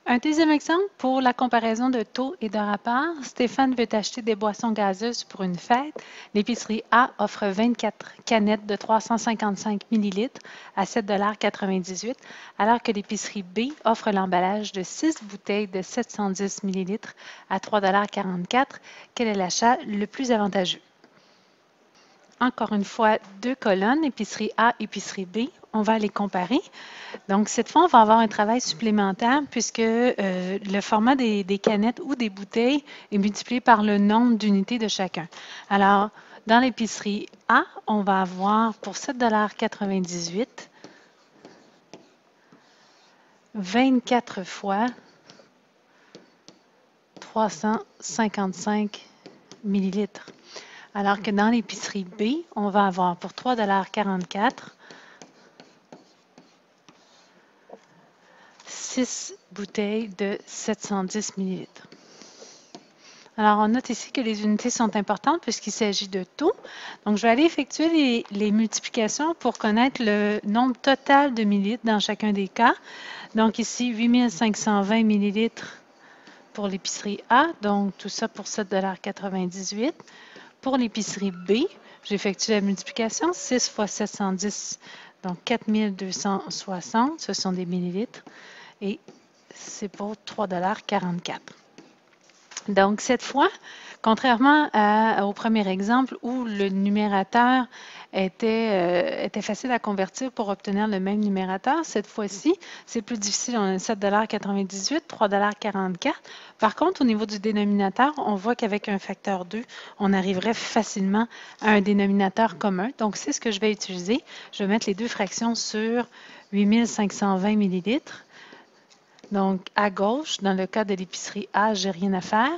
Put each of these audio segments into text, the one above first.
Un deuxième exemple pour la comparaison de taux et de rapport. Stéphane veut acheter des boissons gazeuses pour une fête. L'épicerie A offre 24 canettes de 355 ml à 7,98 $, alors que l'épicerie B offre l'emballage de 6 bouteilles de 710 ml à 3,44 $. Quel est l'achat le plus avantageux? Encore une fois, deux colonnes, épicerie A, épicerie B. On va les comparer. Donc, cette fois, on va avoir un travail supplémentaire puisque le format des canettes ou des bouteilles est multiplié par le nombre d'unités de chacun. Alors, dans l'épicerie A, on va avoir pour 7,98 $, 24 fois 355 millilitres. Alors que dans l'épicerie B, on va avoir pour 3,44 $, 6 bouteilles de 710 ml. Alors, on note ici que les unités sont importantes puisqu'il s'agit de taux. Donc, je vais aller effectuer les multiplications pour connaître le nombre total de millilitres dans chacun des cas. Donc, ici, 8520 millilitres pour l'épicerie A. Donc, tout ça pour 7,98 $. Pour l'épicerie B, j'effectue la multiplication. 6 fois 710, donc 4260, ce sont des millilitres. Et c'est pour 3,44 $. Donc, cette fois, contrairement au premier exemple où le numérateur était facile à convertir pour obtenir le même numérateur, cette fois-ci, c'est plus difficile. On a 7,98 $, 3,44 $. Par contre, au niveau du dénominateur, on voit qu'avec un facteur 2, on arriverait facilement à un dénominateur commun. Donc, c'est ce que je vais utiliser. Je vais mettre les deux fractions sur 8520 millilitres. Donc, à gauche, dans le cas de l'épicerie A, je n'ai rien à faire,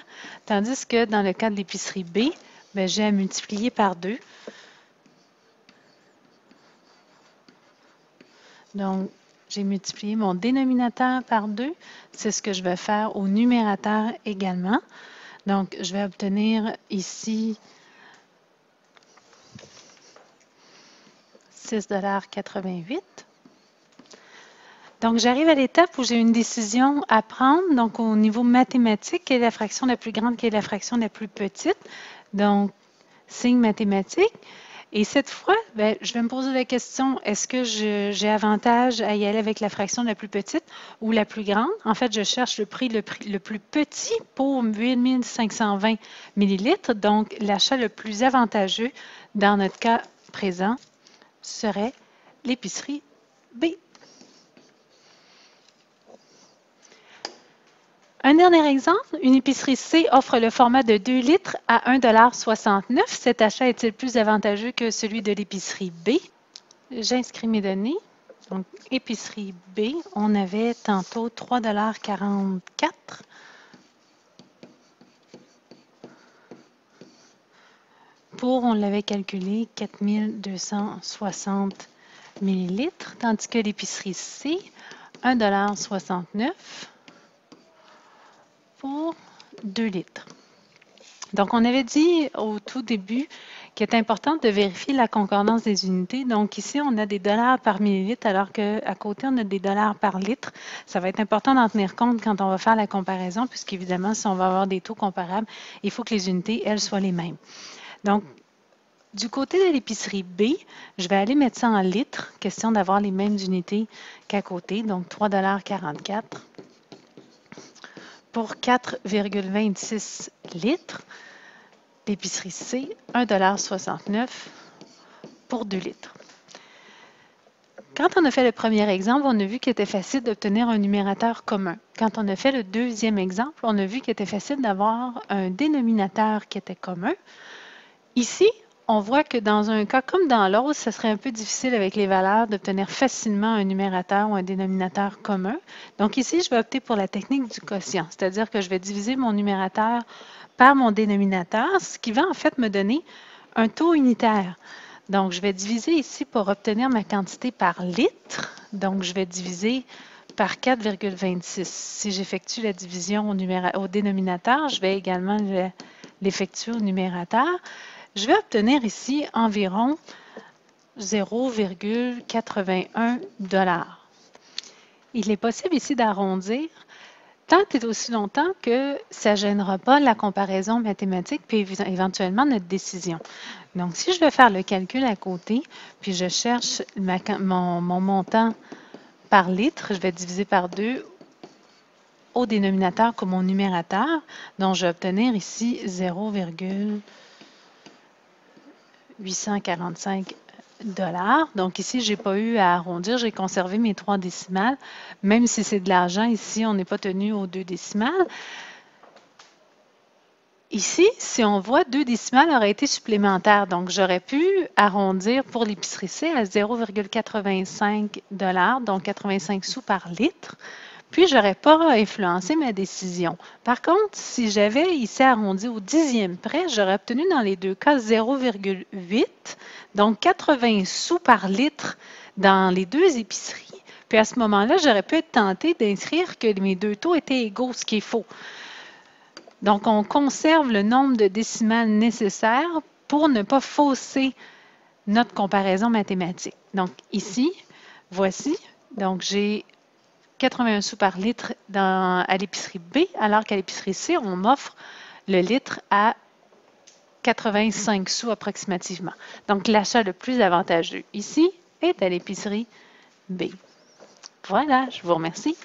tandis que dans le cas de l'épicerie B, j'ai à multiplier par 2. Donc, j'ai multiplié mon dénominateur par 2. C'est ce que je vais faire au numérateur également. Donc, je vais obtenir ici 6,88 $. Donc, j'arrive à l'étape où j'ai une décision à prendre. Donc, au niveau mathématique, quelle est la fraction la plus grande, quelle est la fraction la plus petite? Donc, signe mathématique. Et cette fois, je vais me poser la question, est-ce que j'ai avantage à y aller avec la fraction la plus petite ou la plus grande? En fait, je cherche le prix le plus petit pour 8520 millilitres. Donc, l'achat le plus avantageux dans notre cas présent serait l'épicerie B. Un dernier exemple, une épicerie C offre le format de 2 litres à 1,69 $. Cet achat est-il plus avantageux que celui de l'épicerie B? J'inscris mes données. Donc, épicerie B, on avait tantôt 3,44 $. Pour, on l'avait calculé, 4260 millilitres, tandis que l'épicerie C, 1,69 $ pour 2 litres. Donc, on avait dit au tout début qu'il est important de vérifier la concordance des unités. Donc, ici, on a des dollars par millilitre, alors qu'à côté, on a des dollars par litre. Ça va être important d'en tenir compte quand on va faire la comparaison, puisqu'évidemment, si on va avoir des taux comparables, il faut que les unités, elles, soient les mêmes. Donc, du côté de l'épicerie B, je vais aller mettre ça en litres, question d'avoir les mêmes unités qu'à côté, donc 3,44 $ pour 4,26 litres. L'épicerie C, 1,69 $ pour 2 litres. Quand on a fait le premier exemple, on a vu qu'il était facile d'obtenir un numérateur commun. Quand on a fait le deuxième exemple, on a vu qu'il était facile d'avoir un dénominateur qui était commun. Ici, on voit que dans un cas comme dans l'autre, ce serait un peu difficile avec les valeurs d'obtenir facilement un numérateur ou un dénominateur commun. Donc ici, je vais opter pour la technique du quotient, c'est-à-dire que je vais diviser mon numérateur par mon dénominateur, ce qui va en fait me donner un taux unitaire. Donc, je vais diviser ici pour obtenir ma quantité par litre. Donc, je vais diviser par 4,26. Si j'effectue la division au dénominateur, je vais également l'effectuer au numérateur. Je vais obtenir ici environ 0,81 $. Il est possible ici d'arrondir. tant et aussi longtemps que ça ne gênera pas la comparaison mathématique puis éventuellement notre décision. Donc, si je vais faire le calcul à côté, puis je cherche mon montant par litre, je vais diviser par 2 au dénominateur comme au numérateur. Donc, je vais obtenir ici 0,845 $. Donc ici, je n'ai pas eu à arrondir, j'ai conservé mes 3 décimales. Même si c'est de l'argent, ici, on n'est pas tenu aux 2 décimales. Ici, si on voit 2 décimales auraient été supplémentaires. Donc, j'aurais pu arrondir pour l'épicerie C à 0,85 $, donc 85 sous par litre. Puis, je n'aurais pas influencé ma décision. Par contre, si j'avais ici arrondi au dixième près, j'aurais obtenu dans les deux cas 0,8, donc 80 sous par litre dans les deux épiceries. Puis à ce moment-là, j'aurais pu être tentée d'inscrire que mes deux taux étaient égaux, ce qui est faux. Donc, on conserve le nombre de décimales nécessaires pour ne pas fausser notre comparaison mathématique. Donc, ici, voici. Donc, j'ai 81 sous par litre à l'épicerie B, alors qu'à l'épicerie C, on m'offre le litre à 85 sous approximativement. Donc, l'achat le plus avantageux ici est à l'épicerie B. Voilà, je vous remercie.